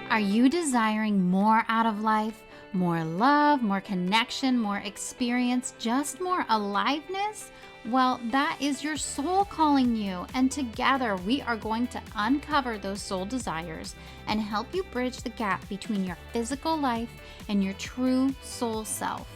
Are you desiring more out of life? More love, more connection, more experience, just more aliveness? Well, that is your soul calling you. And together we are going to uncover those soul desires and help you bridge the gap between your physical life and your true soul self.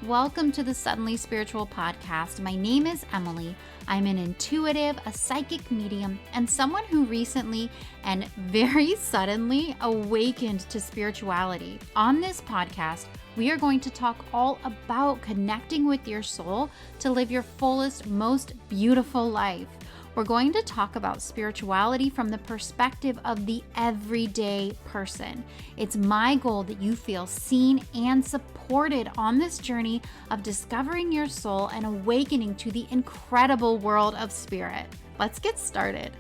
Welcome to the Suddenly Spiritual podcast. My name is Emilee. I'm an intuitive, a psychic medium, and someone who recently and very suddenly awakened to spirituality. On this podcast, we are going to talk all about connecting with your soul to live your fullest, most beautiful life. We're going to talk about spirituality from the perspective of the everyday person. It's my goal that you feel seen and supported on this journey of discovering your soul and awakening to the incredible world of spirit. Let's get started.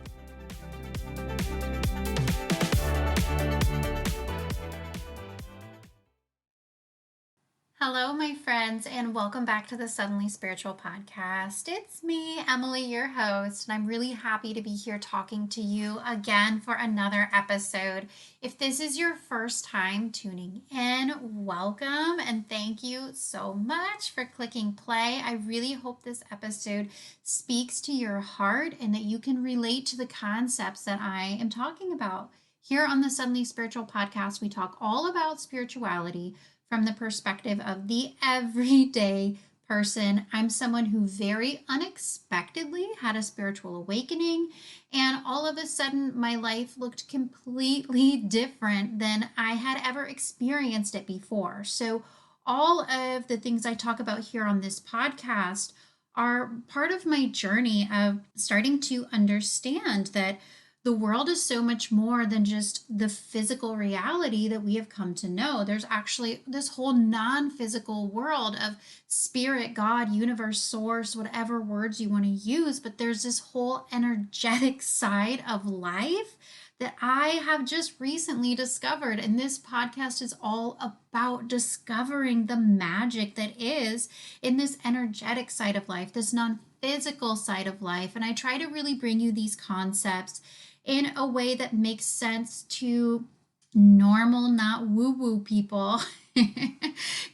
Hello, my friends, and welcome back to the Suddenly Spiritual podcast. It's me, Emilee, your host, and I'm really happy to be here talking to you again for another episode. If this is your first time tuning in, welcome, and thank you so much for clicking play. I really hope this episode speaks to your heart and that you can relate to the concepts that I am talking about. Here on the Suddenly Spiritual podcast, we talk all about spirituality from the perspective of the everyday person. I'm someone who very unexpectedly had a spiritual awakening, and all of a sudden my life looked completely different than I had ever experienced it before. So all of the things I talk about here on this podcast are part of my journey of starting to understand that the world is so much more than just the physical reality that we have come to know. There's actually this whole non-physical world of spirit, God, universe, source, whatever words you want to use, but there's this whole energetic side of life that I have just recently discovered. And this podcast is all about discovering the magic that is in this energetic side of life, this non-physical side of life. And I try to really bring you these concepts in a way that makes sense to normal, not woo-woo people,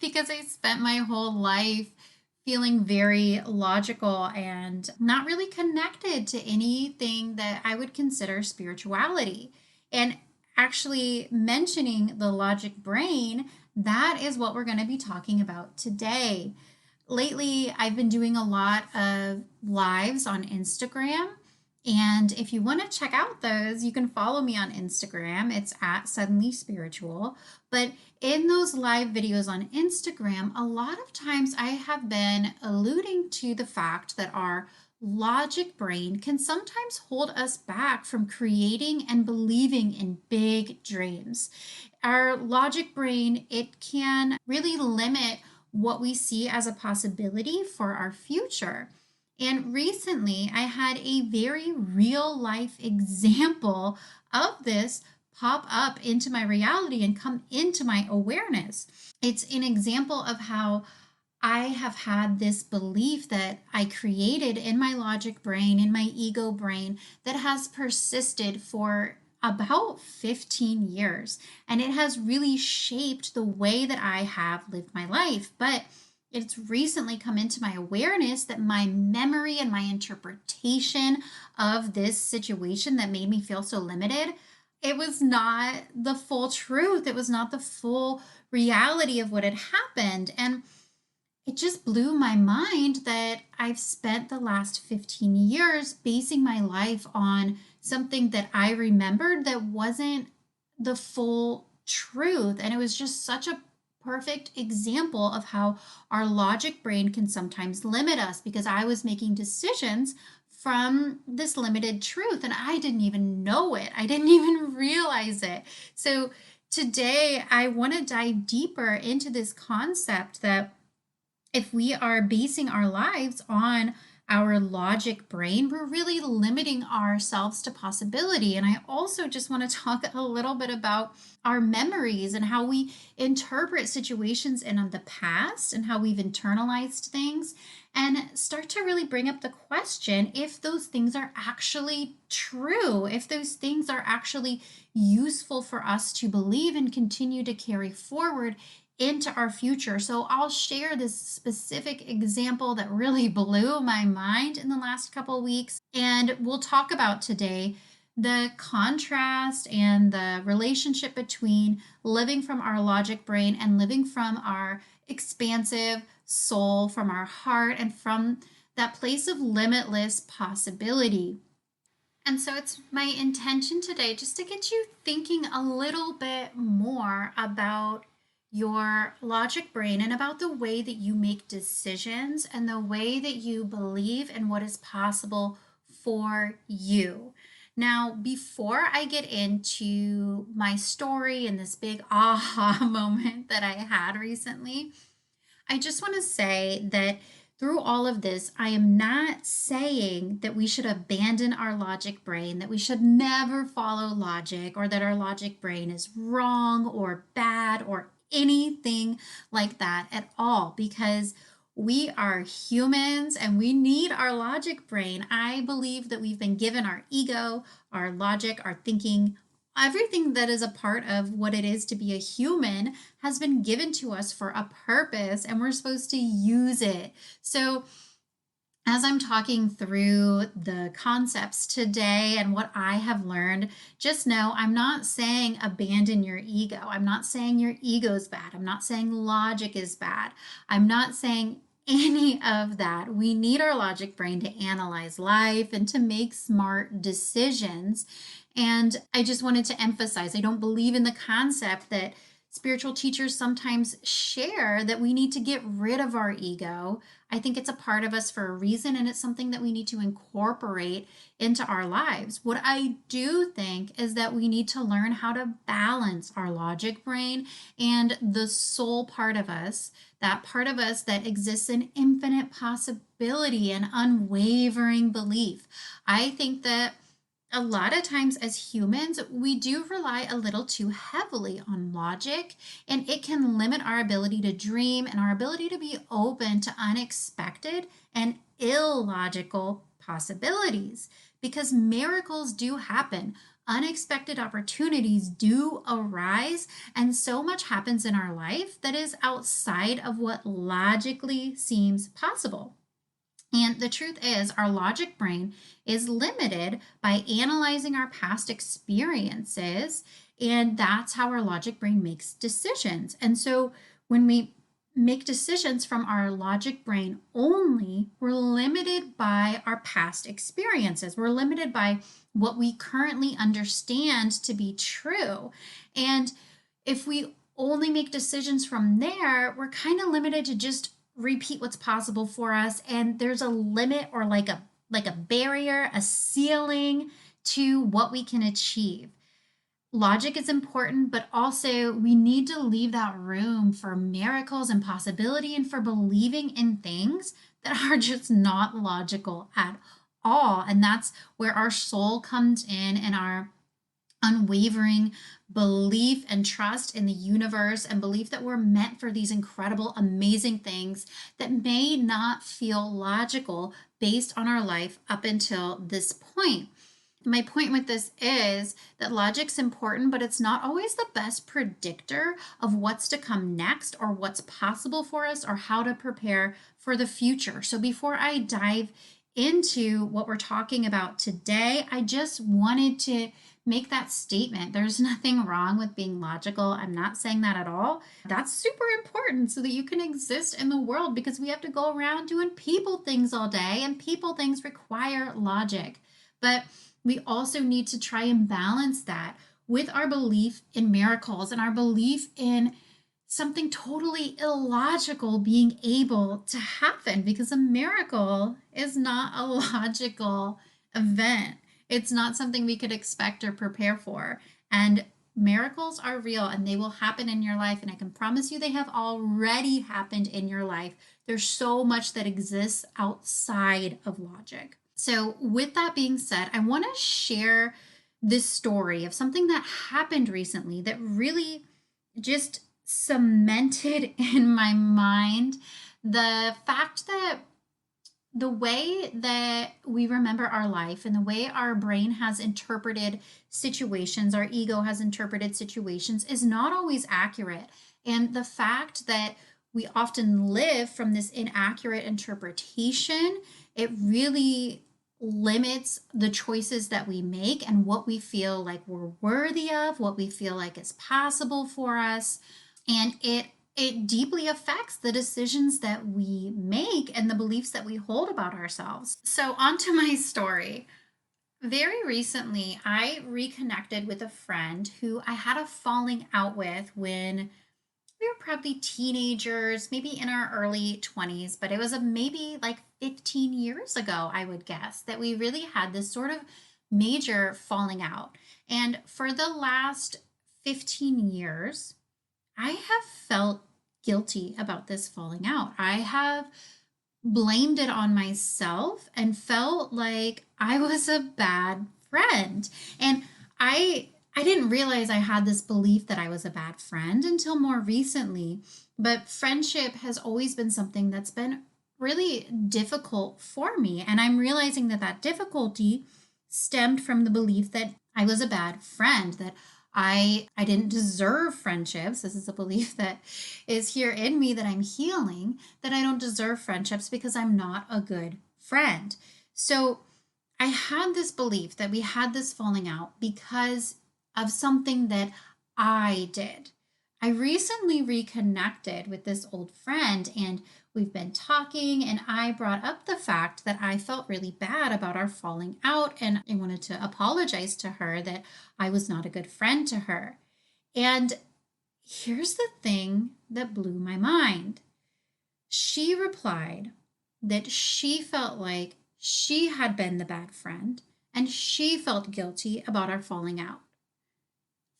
because I spent my whole life feeling very logical and not really connected to anything that I would consider spirituality. And actually mentioning the logic brain, that is what we're going to be talking about today. Lately, I've been doing a lot of lives on Instagram. And if you want to check out those, you can follow me on Instagram. It's at Suddenly Spiritual. But in those live videos on Instagram, a lot of times I have been alluding to the fact that our logic brain can sometimes hold us back from creating and believing in big dreams. Our logic brain, it can really limit what we see as a possibility for our future. And recently, I had a very real life example of this pop up into my reality and come into my awareness. It's an example of how I have had this belief that I created in my logic brain, in my ego brain, that has persisted for about 15 years. And it has really shaped the way that I have lived my life. But it's recently come into my awareness that my memory and my interpretation of this situation that made me feel so limited, it was not the full truth. It was not the full reality of what had happened. And it just blew my mind that I've spent the last 15 years basing my life on something that I remembered that wasn't the full truth. And it was just such a perfect example of how our logic brain can sometimes limit us, because I was making decisions from this limited truth and I didn't even know it. I didn't even realize it. So today I want to dive deeper into this concept that if we are basing our lives on our logic brain, we're really limiting ourselves to possibility. And I also just want to talk a little bit about our memories and how we interpret situations in the past and how we've internalized things, and start to really bring up the question if those things are actually true, if those things are actually useful for us to believe and continue to carry forward into our future. So I'll share this specific example that really blew my mind in the last couple of weeks. And we'll talk about today the contrast and the relationship between living from our logic brain and living from our expansive soul, from our heart, and from that place of limitless possibility. And so it's my intention today just to get you thinking a little bit more about your logic brain and about the way that you make decisions and the way that you believe in what is possible for you. Now, before I get into my story and this big aha moment that I had recently, I just want to say that through all of this, I am not saying that we should abandon our logic brain, that we should never follow logic, or that our logic brain is wrong or bad or anything like that at all, because we are humans and we need our logic brain. I believe that we've been given our ego, our logic, our thinking, everything that is a part of what it is to be a human has been given to us for a purpose, and we're supposed to use it. So, as I'm talking through the concepts today and what I have learned, just know I'm not saying abandon your ego. I'm not saying your ego is bad. I'm not saying logic is bad. I'm not saying any of that. We need our logic brain to analyze life and to make smart decisions. And I just wanted to emphasize, I don't believe in the concept that spiritual teachers sometimes share that we need to get rid of our ego. I think it's a part of us for a reason, and it's something that we need to incorporate into our lives. What I do think is that we need to learn how to balance our logic brain and the soul part of us, that part of us that exists in infinite possibility and unwavering belief. I think that a lot of times as humans, we do rely a little too heavily on logic, and it can limit our ability to dream and our ability to be open to unexpected and illogical possibilities, because miracles do happen. Unexpected opportunities do arise, and so much happens in our life that is outside of what logically seems possible. And the truth is, our logic brain is limited by analyzing our past experiences, and that's how our logic brain makes decisions. And so when we make decisions from our logic brain only, we're limited by our past experiences. We're limited by what we currently understand to be true. And if we only make decisions from there, we're kind of limited to just repeat what's possible for us, and there's a limit, or like a barrier, a ceiling to what we can achieve. Logic is important, but also we need to leave that room for miracles and possibility, and for believing in things that are just not logical at all. And that's where our soul comes in, and our unwavering belief and trust in the universe, and belief that we're meant for these incredible, amazing things that may not feel logical based on our life up until this point. My point with this is that logic's important, but it's not always the best predictor of what's to come next, or what's possible for us, or how to prepare for the future. So before I dive into what we're talking about today, I just wanted to make that statement. There's nothing wrong with being logical. I'm not saying that at all. That's super important so that you can exist in the world, because we have to go around doing people things all day, and people things require logic. But we also need to try and balance that with our belief in miracles and our belief in something totally illogical being able to happen, because a miracle is not a logical event. It's not something we could expect or prepare for. And miracles are real and they will happen in your life. And I can promise you they have already happened in your life. There's so much that exists outside of logic. So, with that being said, I want to share this story of something that happened recently that really just cemented in my mind the fact that the way that we remember our life and the way our brain has interpreted situations, our ego has interpreted situations, is not always accurate. And the fact that we often live from this inaccurate interpretation, it really limits the choices that we make and what we feel like we're worthy of, what we feel like is possible for us. And it deeply affects the decisions that we make and the beliefs that we hold about ourselves. So, on to my story. Very recently, I reconnected with a friend who I had a falling out with when we were probably teenagers, maybe in our early 20s, but it was maybe like 15 years ago, I would guess, that we really had this sort of major falling out. And for the last 15 years, I have felt guilty about this falling out. I have blamed it on myself and felt like I was a bad friend. And I didn't realize I had this belief that I was a bad friend until more recently. But friendship has always been something that's been really difficult for me. And I'm realizing that that difficulty stemmed from the belief that I was a bad friend, that I didn't deserve friendships. This is a belief that is here in me that I'm healing, that I don't deserve friendships because I'm not a good friend. So I had this belief that we had this falling out because of something that I did. I recently reconnected with this old friend and we've been talking, and I brought up the fact that I felt really bad about our falling out, and I wanted to apologize to her that I was not a good friend to her. And here's the thing that blew my mind. She replied that she felt like she had been the bad friend and she felt guilty about our falling out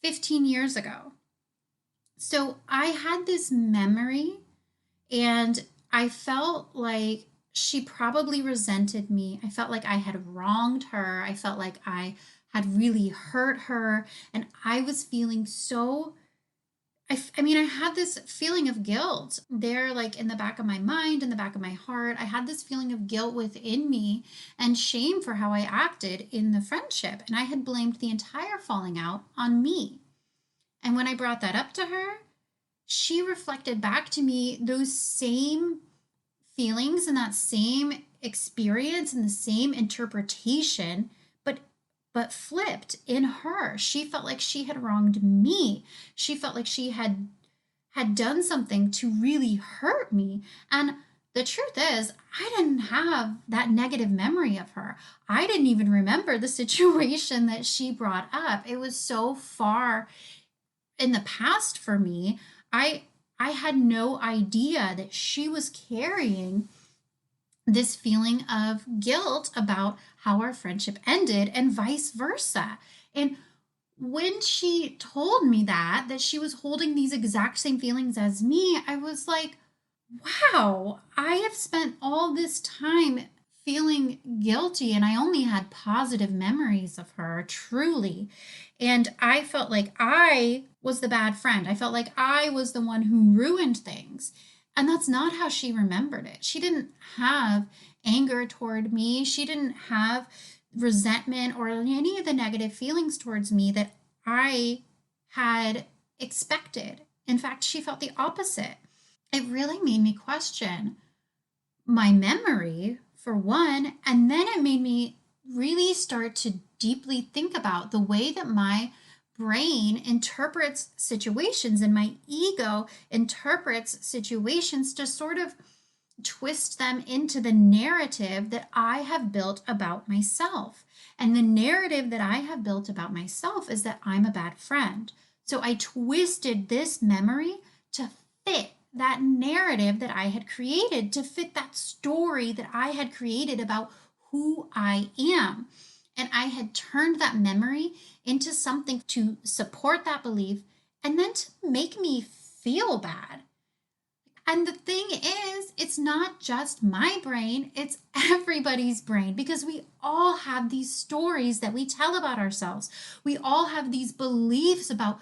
15 years ago. So I had this memory and I felt like she probably resented me. I felt like I had wronged her. I felt like I had really hurt her. And I was feeling so, I mean, I had this feeling of guilt there, like in the back of my mind, in the back of my heart. I had this feeling of guilt within me and shame for how I acted in the friendship. And I had blamed the entire falling out on me. And when I brought that up to her, she reflected back to me those same feelings and that same experience and the same interpretation, but flipped in her. She felt like she had wronged me. She felt like she had done something to really hurt me. And the truth is, I didn't have that negative memory of her. I didn't even remember the situation that she brought up. It was so far in the past for me. I had no idea that she was carrying this feeling of guilt about how our friendship ended and vice versa. And when she told me that she was holding these exact same feelings as me, I was like, wow, I have spent all this time feeling guilty and I only had positive memories of her, truly. And I felt like I was the bad friend. I felt like I was the one who ruined things. And that's not how she remembered it. She didn't have anger toward me. She didn't have resentment or any of the negative feelings towards me that I had expected. In fact, she felt the opposite. It really made me question my memory, for one, and then it made me really start to deeply think about the way that my brain interprets situations and my ego interprets situations to sort of twist them into the narrative that I have built about myself. And the narrative that I have built about myself is that I'm a bad friend. So I twisted this memory to fit that narrative that I had created, to fit that story that I had created about who I am. And I had turned that memory into something to support that belief and then to make me feel bad. And the thing is, it's not just my brain, it's everybody's brain because we all have these stories that we tell about ourselves. We all have these beliefs about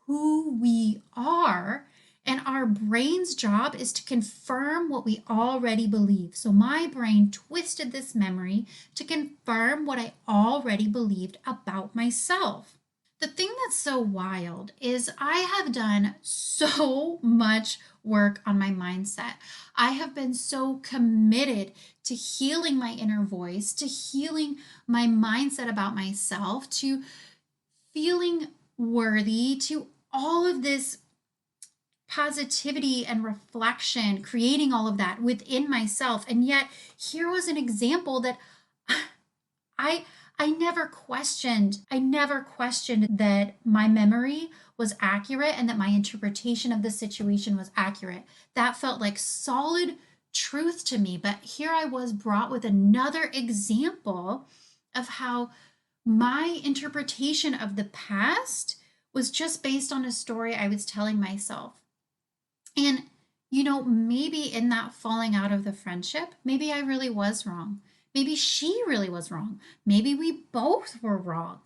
who we are. And our brain's job is to confirm what we already believe. So my brain twisted this memory to confirm what I already believed about myself. The thing that's so wild is I have done so much work on my mindset. I have been so committed to healing my inner voice, to healing my mindset about myself, to feeling worthy, to all of this positivity and reflection, creating all of that within myself. And yet, here was an example that I I never questioned that my memory was accurate and that my interpretation of the situation was accurate. That felt like solid truth to me. But here I was brought with another example of how my interpretation of the past was just based on a story I was telling myself. And, maybe in that falling out of the friendship, maybe I really was wrong. Maybe she really was wrong. Maybe we both were wrong.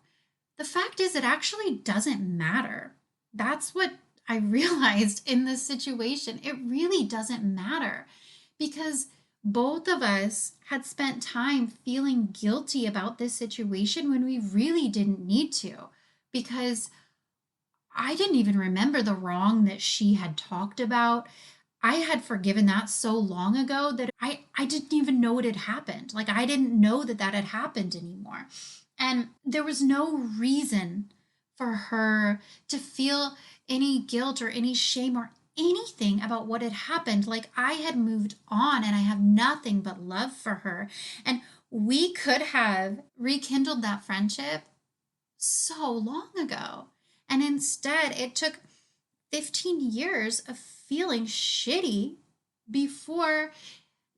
The fact is, it actually doesn't matter. That's what I realized in this situation. It really doesn't matter because both of us had spent time feeling guilty about this situation when we really didn't need to because I didn't even remember the wrong that she had talked about. I had forgiven that so long ago that I didn't even know it had happened. Like, I didn't know that that had happened anymore. And there was no reason for her to feel any guilt or any shame or anything about what had happened. Like, I had moved on and I have nothing but love for her. And we could have rekindled that friendship so long ago. And instead, it took 15 years of feeling shitty before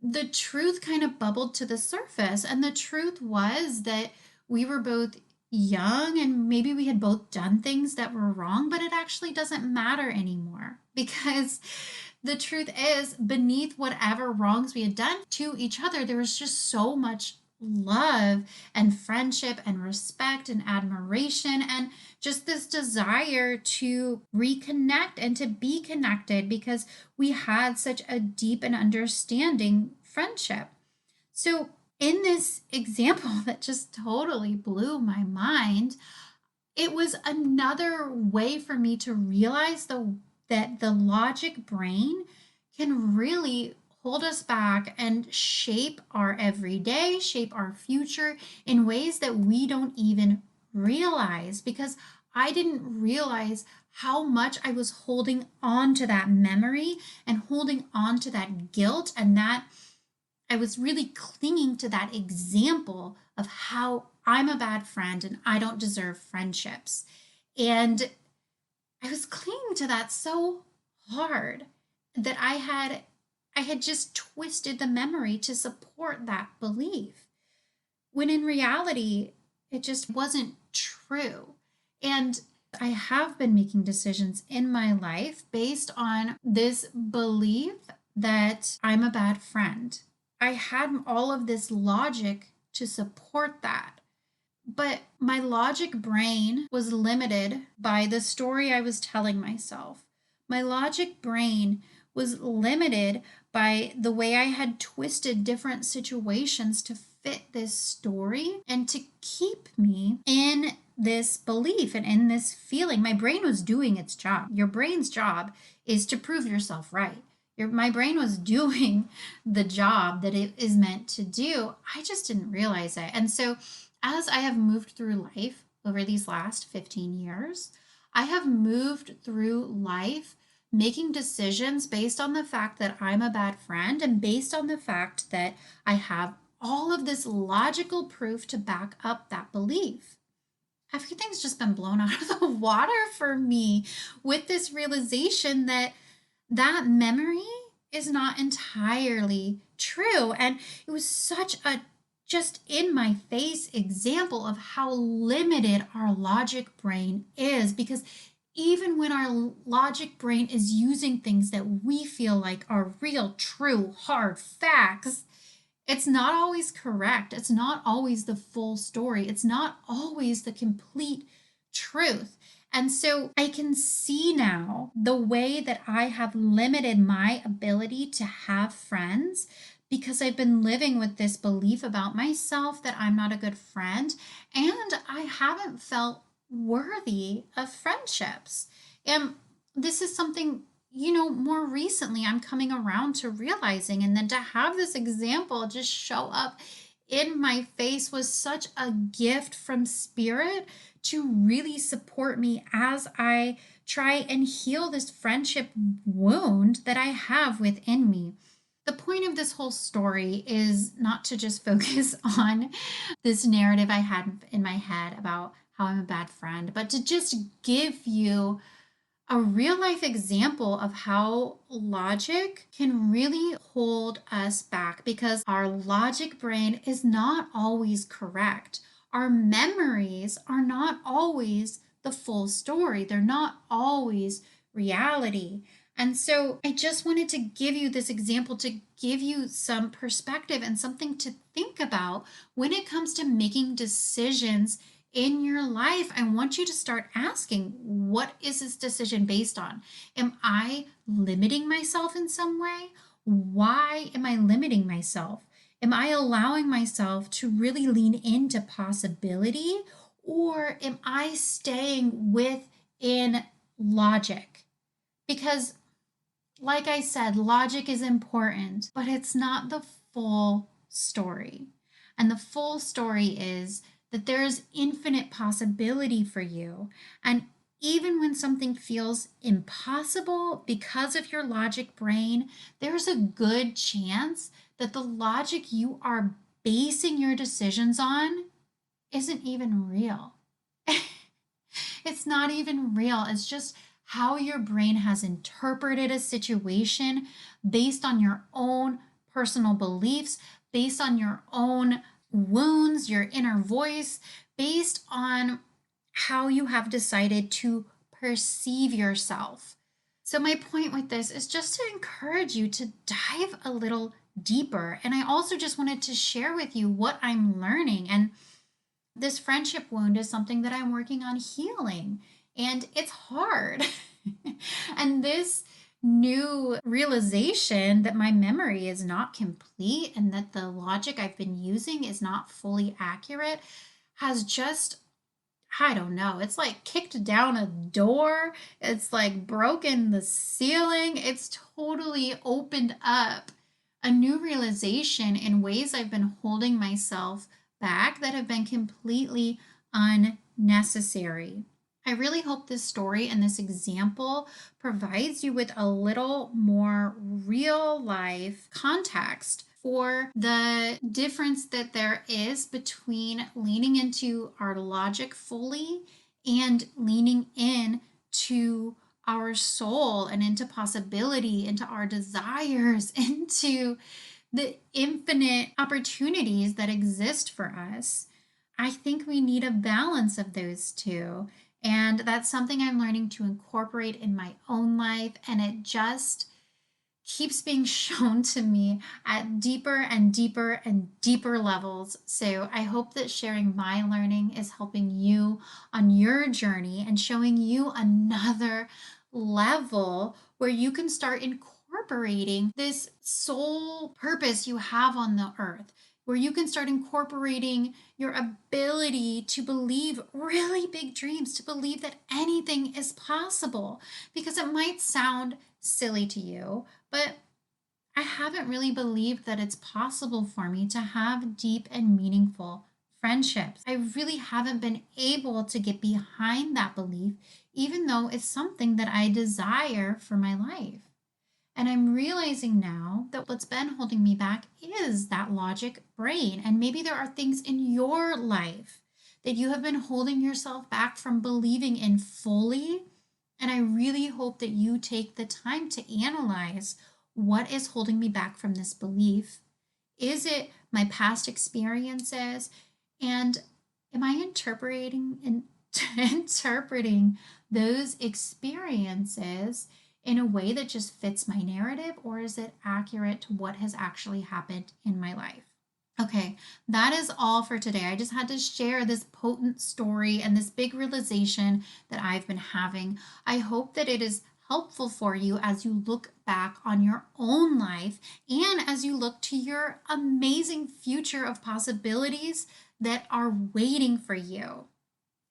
the truth kind of bubbled to the surface. And the truth was that we were both young and maybe we had both done things that were wrong, but it actually doesn't matter anymore because the truth is, beneath whatever wrongs we had done to each other, there was just so much love and friendship and respect and admiration and just this desire to reconnect and to be connected because we had such a deep and understanding friendship. So, in this example that just totally blew my mind, it was another way for me to realize that the logic brain can really hold us back and shape our everyday, shape our future in ways that we don't even realize because I didn't realize how much I was holding on to that memory and holding on to that guilt and that I was really clinging to that example of how I'm a bad friend and I don't deserve friendships. And I was clinging to that so hard that I had just twisted the memory to support that belief. When in reality, it just wasn't true. And I have been making decisions in my life based on this belief that I'm a bad friend. I had all of this logic to support that. But my logic brain was limited by the story I was telling myself. My logic brain was limited by the way I had twisted different situations to fit this story and to keep me in this belief and in this feeling. My brain was doing its job. Your brain's job is to prove yourself right. My brain was doing the job that it is meant to do. I just didn't realize it. And so, as I have moved through life over these last 15 years, I have moved through life making decisions based on the fact that I'm a bad friend and based on the fact that I have all of this logical proof to back up that belief. Everything's just been blown out of the water for me with this realization that that memory is not entirely true. And it was such a just in my face example of how limited our logic brain is. Because even when our logic brain is using things that we feel like are real, true, hard facts, it's not always correct. It's not always the full story. It's not always the complete truth. And so I can see now the way that I have limited my ability to have friends because I've been living with this belief about myself that I'm not a good friend and I haven't felt worthy of friendships. And this is something, more recently I'm coming around to realizing. And then to have this example just show up in my face was such a gift from spirit to really support me as I try and heal this friendship wound that I have within me. The point of this whole story is not to just focus on this narrative I had in my head about how I'm a bad friend, but to just give you a real life example of how logic can really hold us back because our logic brain is not always correct. Our memories are not always the full story, they're not always reality. And so I just wanted to give you this example to give you some perspective and something to think about when it comes to making decisions in your life. I want you to start asking, what is this decision based on? Am I limiting myself in some way? Why am I limiting myself? Am I allowing myself to really lean into possibility, or am I staying within logic? Because, like I said, logic is important, but it's not the full story. And the full story is that there is infinite possibility for you. And even when something feels impossible because of your logic brain, there's a good chance that the logic you are basing your decisions on isn't even real. It's not even real. It's just how your brain has interpreted a situation based on your own personal beliefs, based on your own wounds, your inner voice, based on how you have decided to perceive yourself. So, my point with this is just to encourage you to dive a little deeper. And I also just wanted to share with you what I'm learning. And this friendship wound is something that I'm working on healing, and it's hard. And this new realization that my memory is not complete and that the logic I've been using is not fully accurate has just, I don't know, it's like kicked down a door. It's like broken the ceiling. It's totally opened up a new realization in ways I've been holding myself back that have been completely unnecessary. I really hope this story and this example provides you with a little more real life context for the difference that there is between leaning into our logic fully and leaning in to our soul and into possibility, into our desires, into the infinite opportunities that exist for us. I think we need a balance of those two. And that's something I'm learning to incorporate in my own life. And it just keeps being shown to me at deeper and deeper and deeper levels. So I hope that sharing my learning is helping you on your journey and showing you another level where you can start incorporating this soul purpose you have on the earth, where you can start incorporating your ability to believe really big dreams, to believe that anything is possible. Because it might sound silly to you, but I haven't really believed that it's possible for me to have deep and meaningful friendships. I really haven't been able to get behind that belief, even though it's something that I desire for my life. And I'm realizing now that what's been holding me back is that logic brain. And maybe there are things in your life that you have been holding yourself back from believing in fully. And I really hope that you take the time to analyze, what is holding me back from this belief? Is it my past experiences, and am I interpreting those experiences in a way that just fits my narrative, or is it accurate to what has actually happened in my life? Okay, that is all for today. I just had to share this potent story and this big realization that I've been having. I hope that it is helpful for you as you look back on your own life and as you look to your amazing future of possibilities that are waiting for you.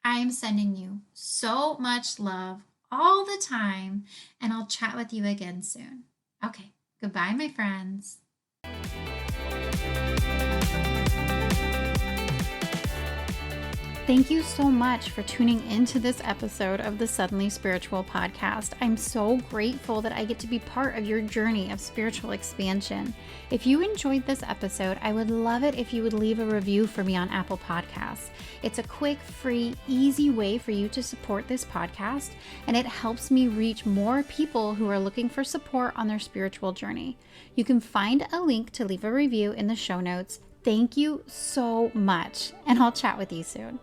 I am sending you so much love all the time, and I'll chat with you again soon. Okay, goodbye, my friends. Thank you so much for tuning into this episode of the Suddenly Spiritual podcast. I'm so grateful that I get to be part of your journey of spiritual expansion. If you enjoyed this episode, I would love it if you would leave a review for me on Apple Podcasts. It's a quick, free, easy way for you to support this podcast, and it helps me reach more people who are looking for support on their spiritual journey. You can find a link to leave a review in the show notes. Thank you so much, and I'll chat with you soon.